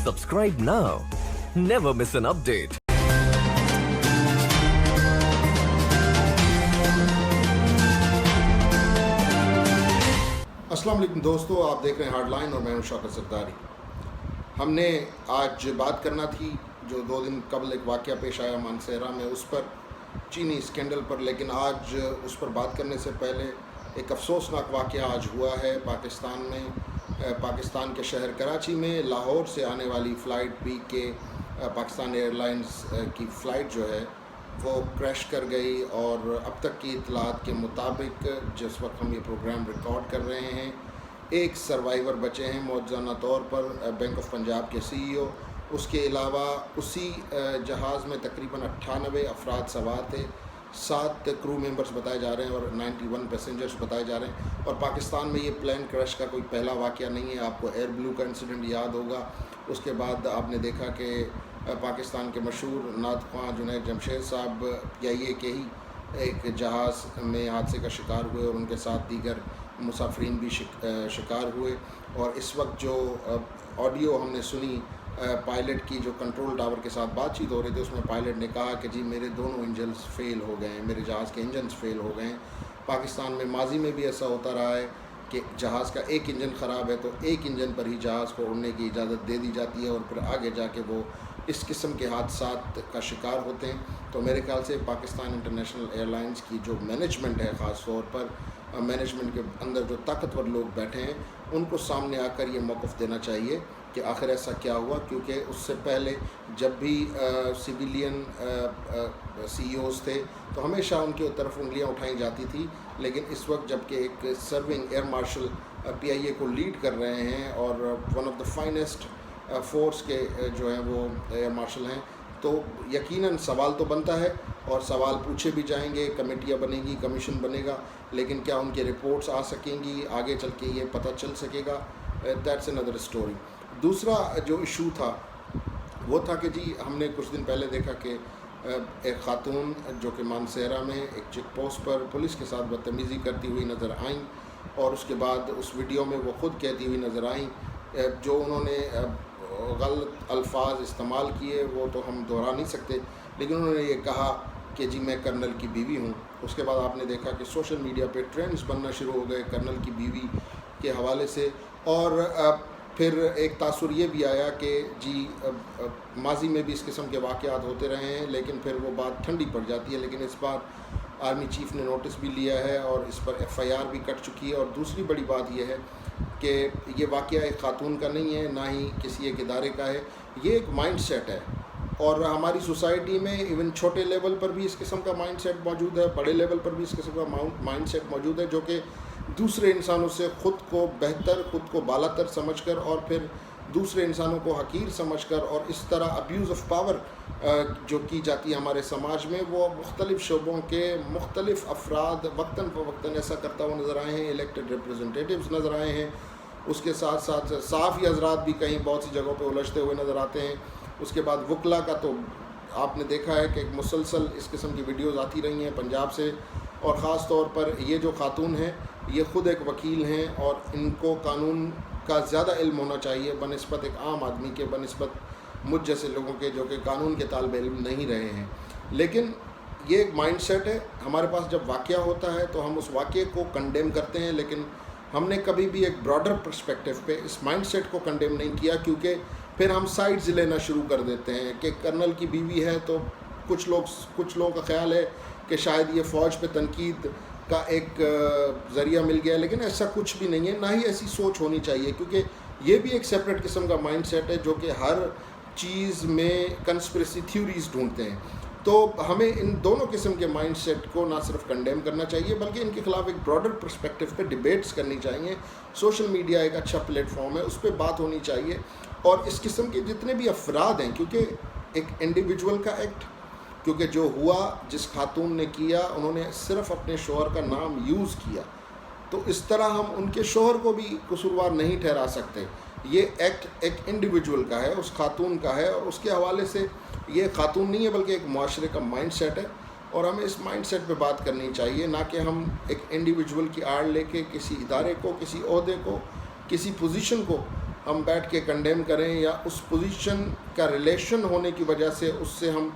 Subscribe now. Never miss an update. अस्सलाम वालेकुम दोस्तों, आप देख रहे हैं हार्ड लाइन और मैं हूं शौकत सरदारी। हमने आज बात करना थी जो 2 दिन कबल एक वाक़या पेश आया मानसेरा में, उस पर चीनी स्कैंडल पर, लेकिन आज उस पर बात करने से पहले एक अफसोसनाक वाक़या आज हुआ है पाकिस्तान में। पाकिस्तान के शहर कराची में लाहौर से आने वाली फ़्लाइट PK पाकिस्तान एयरलाइंस की फ़्लाइट जो है वो क्रैश कर गई और अब तक की इत्तलात के मुताबिक जिस वक्त हम ये प्रोग्राम रिकॉर्ड कर रहे हैं, एक सर्वाइवर बचे हैं मौजूदा तौर पर, बैंक ऑफ पंजाब के CEO। उसके अलावा उसी जहाज़ में तकरीबन 98 अफराद सवार थे, 7 क्रू मेंबर्स बताए जा रहे हैं और 91 पैसेंजर्स बताए जा रहे हैं। और पाकिस्तान में ये प्लेन क्रैश का कोई पहला वाक़या नहीं है। आपको एयर ब्लू का इंसिडेंट याद होगा। उसके बाद आपने देखा कि पाकिस्तान के मशहूर नात ख्वां जुनैद जमशेद साहब PIA के ही एक जहाज़ में हादसे का शिकार हुए और उनके साथ दीगर मुसाफरीन भी शिकार हुए। और इस वक्त जो ऑडियो हमने सुनी पायलट की, जो कंट्रोल टावर के साथ बातचीत हो रही थी, उसमें पायलट ने कहा कि जी मेरे दोनों इंजन्स फ़ेल हो गए हैं, मेरे जहाज़ के इंजन्स फ़ेल हो गए हैं। पाकिस्तान में माजी में भी ऐसा होता रहा है कि जहाज़ का एक इंजन ख़राब है तो एक इंजन पर ही जहाज़ को उड़ने की इजाज़त दे दी जाती है और फिर आगे जाके वो इस किस्म के हादसात का शिकार होते हैं। तो मेरे ख्याल से पाकिस्तान इंटरनेशनल एयरलाइंस की जो मैनेजमेंट है, ख़ास तौर पर मैनेजमेंट के अंदर जो ताकतवर लोग बैठे हैं, उनको सामने आकर ये मौक़िफ़ देना चाहिए कि आखिर ऐसा क्या हुआ। क्योंकि उससे पहले जब भी सिविलियन CEOs थे तो हमेशा उनकी तरफ उंगलियां उठाई जाती थी, लेकिन इस वक्त जबकि एक सर्विंग एयर मार्शल PIA को लीड कर रहे हैं और one of the finest force के जो हैं वो एयर मार्शल हैं, तो यकीनन सवाल तो बनता है और सवाल पूछे भी जाएंगे, कमेटियाँ बनेगी, कमीशन बनेगा, लेकिन क्या उनकी रिपोर्ट्स आ सकेंगी, आगे चल के ये पता चल सकेगा, दैट्स अनदर स्टोरी। दूसरा जो इशू था वो था कि जी हमने कुछ दिन पहले देखा कि एक ख़ातून जो कि मानसेरा में एक चेक पोस्ट पर पुलिस के साथ बदतमीज़ी करती हुई नज़र आईं और उसके बाद उस वीडियो में वो ख़ुद कहती हुई नज़र आईं। जो उन्होंने गलत अल्फाज इस्तेमाल किए वो तो हम दोहरा नहीं सकते, लेकिन उन्होंने ये कहा कि जी मैं कर्नल की बीवी हूँ। उसके बाद आपने देखा कि सोशल मीडिया पे ट्रेंड्स बनना शुरू हो गए कर्नल की बीवी के हवाले से, और फिर एक तासुर ये भी आया कि जी माजी में भी इस किस्म के वाक़यात होते रहे हैं, लेकिन फिर वो बात ठंडी पड़ जाती है। लेकिन इस बार आर्मी चीफ़ ने नोटिस भी लिया है और इस पर FIR भी कट चुकी है। और दूसरी बड़ी बात यह है कि ये वाक़या एक ख़ातून का नहीं है, ना ही किसी एक इदारे का है, ये एक माइंड सेट है। और हमारी सोसाइटी में इवन छोटे लेवल पर भी इस किस्म का माइंड सेट मौजूद है, बड़े लेवल पर भी इस किस्म का माइंड सेट मौजूद है, जो कि दूसरे इंसानों से ख़ुद को बेहतर, ख़ुद को बालातर समझकर और फिर दूसरे इंसानों को हकीर समझकर और इस तरह अब्यूज़ ऑफ पावर जो की जाती है हमारे समाज में, वो मुख्तलिफ़ शोबों के मुख्तलिफ़ अफराद वक्तन फ़वक्तन ऐसा करता हुआ नज़र आए हैं। इलेक्टेड रिप्रेजेंटेटिव्स नज़र आए हैं, उसके साथ साथ साफ़ी हज़रात भी कहीं बहुत सी जगहों पे उलझते हुए नज़र आते हैं। उसके बाद वकला का तो आपने देखा है कि मुसलसल इस किस्म की वीडियोज़ आती रही हैं पंजाब से, और ख़ास तौर पर ये जो ख़ातून हैं ये ख़ुद एक वकील हैं और इनको कानून का ज़्यादा इल्म होना चाहिए बनिस्बत एक आम आदमी के, बनिस्बत मुझ जैसे लोगों के जो कि कानून के तालिब इल्म नहीं रहे हैं। लेकिन ये एक माइंड सेट है हमारे पास। जब वाक़या होता है तो हम उस वाक़े को कंडेम करते हैं, लेकिन हमने कभी भी एक ब्रॉडर पर्सपेक्टिव पे इस माइंड सेट को कंडेम नहीं किया, क्योंकि फिर हम साइड्स लेना शुरू कर देते हैं कि कर्नल की बीवी है तो कुछ लोगों का ख्याल है कि शायद ये फ़ौज पे तनकीद का एक ज़रिया मिल गया, लेकिन ऐसा कुछ भी नहीं है, ना ही ऐसी सोच होनी चाहिए, क्योंकि ये भी एक सेपरेट किस्म का माइंड सेट है जो कि हर चीज़ में कंस्पिरेसी थ्योरीज़ ढूंढते हैं। तो हमें इन दोनों किस्म के माइंड सेट को ना सिर्फ कंडेम करना चाहिए बल्कि इनके ख़िलाफ़ एक ब्रॉडर पर्सपेक्टिव पे डिबेट्स करनी चाहिए। सोशल मीडिया एक अच्छा प्लेटफॉर्म है, उस पर बात होनी चाहिए। और इस किस्म के जितने भी अफराद हैं, क्योंकि एक इंडिविजुअल का एक्ट, क्योंकि जो हुआ जिस खातून ने किया, उन्होंने सिर्फ अपने शोहर का नाम यूज़ किया, तो इस तरह हम उनके शोहर को भी कसूरवार नहीं ठहरा सकते। ये एक्ट एक इंडिविजुअल का है, उस खातून का है, और उसके हवाले से ये खातून नहीं है बल्कि एक माशरे का माइंड सेट है। और हमें इस माइंड सेट पर बात करनी चाहिए, ना कि हम एक इंडिविजुअल की आड़ लेके किसी इदारे को, किसी ओहदे को, किसी पोजीशन को ہم بیٹھ کے کنڈیم کریں یا اس پوزیشن کا ریلیشن ہونے کی وجہ سے اس سے ہم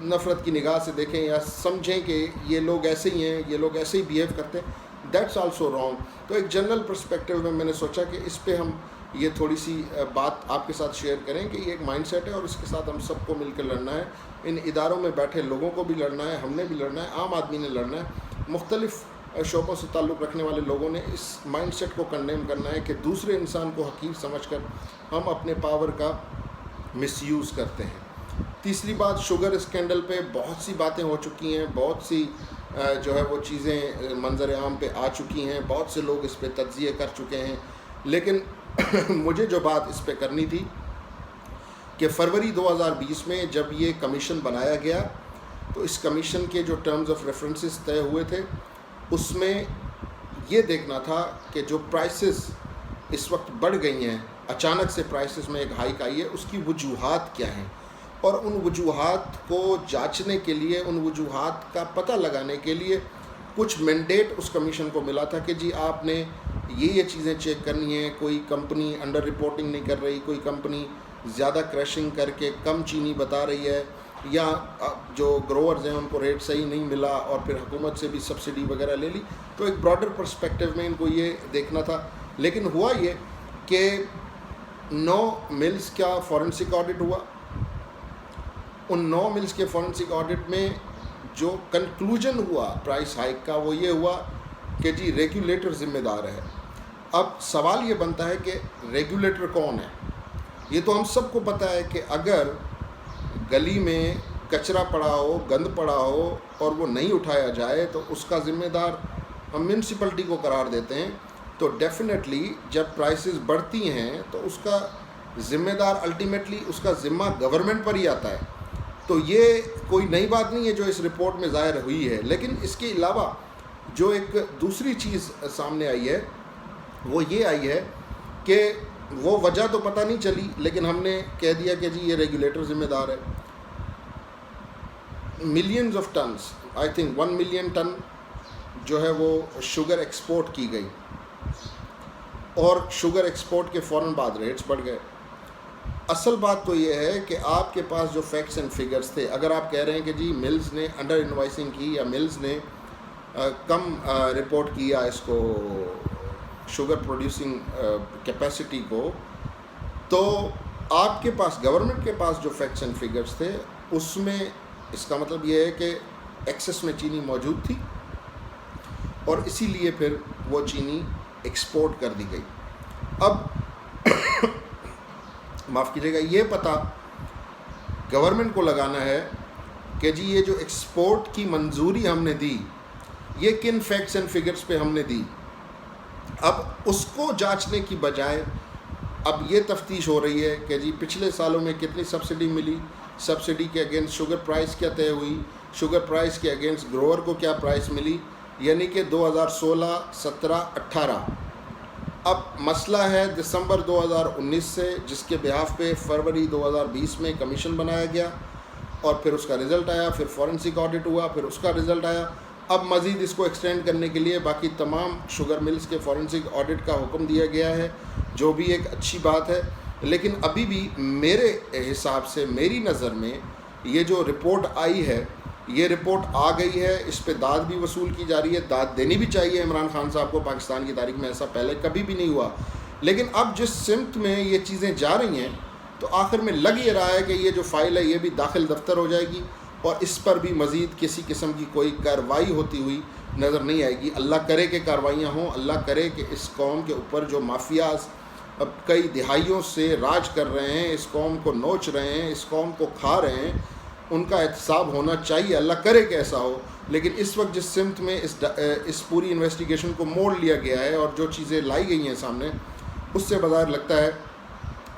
نفرت کی نگاہ سے دیکھیں یا سمجھیں کہ یہ لوگ ایسے ہی ہیں، یہ لوگ ایسے ہی بیہیو کرتے ہیں، دیٹس آلسو رانگ. تو ایک جنرل پرسپیکٹیو میں نے سوچا کہ اس پہ ہم یہ تھوڑی سی بات آپ کے ساتھ شیئر کریں کہ یہ ایک مائنڈ سیٹ ہے اور اس کے ساتھ ہم سب کو مل کر لڑنا ہے. ان اداروں میں بیٹھے لوگوں کو بھی لڑنا ہے، ہم نے بھی لڑنا ہے، عام آدمی نے لڑنا ہے. مختلف شعبوں سے تعلق رکھنے والے لوگوں نے اس مائنڈ سیٹ کو کنڈیم کرنا ہے کہ دوسرے انسان کو حقیر سمجھ کر ہم اپنے پاور کا مس یوز کرتے ہیں. تیسری بات، شوگر اسکینڈل پہ بہت سی باتیں ہو چکی ہیں، بہت سی جو ہے وہ چیزیں منظر عام پہ آ چکی ہیں، بہت سے لوگ اس پہ تجزیے کر چکے ہیں. لیکن مجھے جو بات اس پہ کرنی تھی کہ فروری 2020 میں جب یہ کمیشن بنایا گیا تو اس کمیشن کے جو ٹرمز آف ریفرنسز طے ہوئے تھے اس میں یہ دیکھنا تھا کہ جو پرائسز اس وقت بڑھ گئی ہیں، اچانک سے پرائسز میں ایک ہائیک آئی ہے، اس کی وجوہات کیا ہیں، اور ان وجوہات کو جانچنے کے لیے، ان وجوہات کا پتہ لگانے کے لیے کچھ مینڈیٹ اس کمیشن کو ملا تھا کہ جی آپ نے یہ چیزیں چیک کرنی ہیں. کوئی کمپنی انڈر رپورٹنگ نہیں کر رہی، کوئی کمپنی زیادہ کریشنگ کر کے کم چینی بتا رہی ہے، یا جو گروورز ہیں ان کو ریٹ صحیح نہیں ملا اور پھر حکومت سے بھی سبسڈی وغیرہ لے لی. تو ایک براڈر پرسپیکٹیو میں ان کو یہ دیکھنا تھا. لیکن ہوا یہ کہ 9 ملز کا فورنسک آڈٹ ہوا. ان 9 ملز کے فورنسک آڈٹ میں جو کنکلوژن ہوا پرائس ہائیک کا وہ یہ ہوا کہ جی ریگولیٹر ذمہ دار ہے. اب سوال یہ بنتا ہے کہ ریگولیٹر کون ہے؟ یہ تو ہم سب کو پتہ ہے کہ اگر گلی میں کچرا پڑا ہو، گند پڑا ہو اور وہ نہیں اٹھایا جائے تو اس کا ذمہ دار ہم میونسپلٹی کو قرار دیتے ہیں. تو ڈیفینیٹلی جب پرائسز بڑھتی ہیں تو اس کا ذمہ دار الٹیمیٹلی اس کا ذمہ گورنمنٹ پر ہی آتا ہے. تو یہ کوئی نئی بات نہیں ہے جو اس رپورٹ میں ظاہر ہوئی ہے. لیکن اس کے علاوہ جو ایک دوسری چیز سامنے آئی ہے وہ یہ آئی ہے کہ وہ وجہ تو پتہ نہیں چلی لیکن ہم نے کہہ دیا کہ جی یہ ریگولیٹر ذمہ دار ہے. Millions of tons, I think 1 million ton جو ہے وہ شوگر ایکسپورٹ کی گئی اور شوگر ایکسپورٹ کے فوراً بعد ریٹس بڑھ گئے. اصل بات تو یہ ہے کہ آپ کے پاس جو فیکٹس اینڈ فگرز تھے، اگر آپ کہہ رہے ہیں کہ جی ملز نے انڈر انوائسنگ کی یا ملز نے کم رپورٹ کیا اس کو شوگر پروڈیوسنگ کیپیسٹی کو، تو آپ کے پاس گورنمنٹ کے پاس جو فیکٹس اینڈ فگرز تھے اس میں اس کا مطلب یہ ہے کہ ایکسس میں چینی موجود تھی اور اسی لیے پھر وہ چینی ایکسپورٹ کر دی گئی. اب معاف کیجیے گا، یہ پتہ گورنمنٹ کو لگانا ہے کہ جی یہ جو ایکسپورٹ کی منظوری ہم نے دی یہ کن فیکٹس اینڈ فگرز پہ ہم نے دی. اب اس کو جانچنے کی بجائے اب یہ تفتیش ہو رہی ہے کہ جی پچھلے سالوں میں کتنی سبسڈی ملی، سبسڈی کے اگینسٹ شوگر پرائس کیا طے ہوئی، شوگر پرائس کے اگینسٹ گروور کو کیا پرائس ملی، یعنی کہ 2016، 17، 18. اب مسئلہ ہے دسمبر 2019 سے جس کے بہاف پہ فروری 2020 میں کمیشن بنایا گیا اور پھر اس کا رزلٹ آیا، پھر فورنسک آڈٹ ہوا، پھر اس کا رزلٹ آیا. اب مزید اس کو ایکسٹینڈ کرنے کے لیے باقی تمام شوگر ملز کے فورنسک آڈٹ کا حکم دیا گیا ہے، جو بھی ایک اچھی بات ہے. لیکن ابھی بھی میرے حساب سے، میری نظر میں یہ جو رپورٹ آئی ہے، یہ رپورٹ آ گئی ہے، اس پہ داد بھی وصول کی جا رہی ہے. داد دینی بھی چاہیے عمران خان صاحب کو، پاکستان کی تاریخ میں ایسا پہلے کبھی بھی نہیں ہوا. لیکن اب جس سمت میں یہ چیزیں جا رہی ہیں تو آخر میں لگ یہ رہا ہے کہ یہ جو فائل ہے یہ بھی داخل دفتر ہو جائے گی اور اس پر بھی مزید کسی قسم کی کوئی کارروائی ہوتی ہوئی نظر نہیں آئے گی. اللہ کرے کہ کارروائیاں ہوں، اللہ کرے کہ اس قوم کے اوپر جو مافیاز اب کئی دہائیوں سے راج کر رہے ہیں، اس قوم کو نوچ رہے ہیں، اس قوم کو کھا رہے ہیں، ان کا احتساب ہونا چاہیے. اللہ کرے کہ ایسا ہو. لیکن اس وقت جس سمت میں اس پوری انویسٹیگیشن کو موڑ لیا گیا ہے اور جو چیزیں لائی گئی ہیں سامنے، اس سے بظاہر لگتا ہے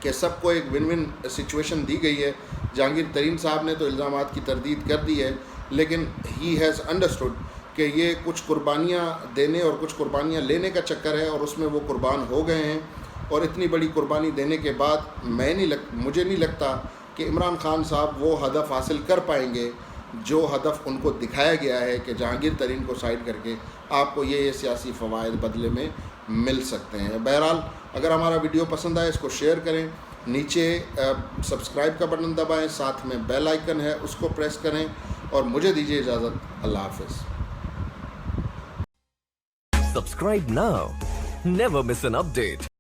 کہ سب کو ایک ون ون سچویشن دی گئی ہے. جہانگیر ترین صاحب نے تو الزامات کی تردید کر دی ہے، لیکن ہی ہیز انڈرسٹوڈ کہ یہ کچھ قربانیاں دینے اور کچھ قربانیاں لینے کا چکر ہے اور اس میں وہ قربان ہو گئے ہیں. اور اتنی بڑی قربانی دینے کے بعد مجھے نہیں لگتا کہ عمران خان صاحب وہ ہدف حاصل کر پائیں گے جو ہدف ان کو دکھایا گیا ہے کہ جہانگیر ترین کو سائڈ کر کے آپ کو یہ سیاسی فوائد بدلے میں مل سکتے ہیں. بہرحال اگر ہمارا ویڈیو پسند آئے اس کو شیئر کریں, نیچے سبسکرائب کا بٹن دبائیں, ساتھ میں بیل آئیکن ہے اس کو پریس کریں, اور مجھے دیجیے اجازت. اللہ حافظ. Subscribe now. Never miss an update.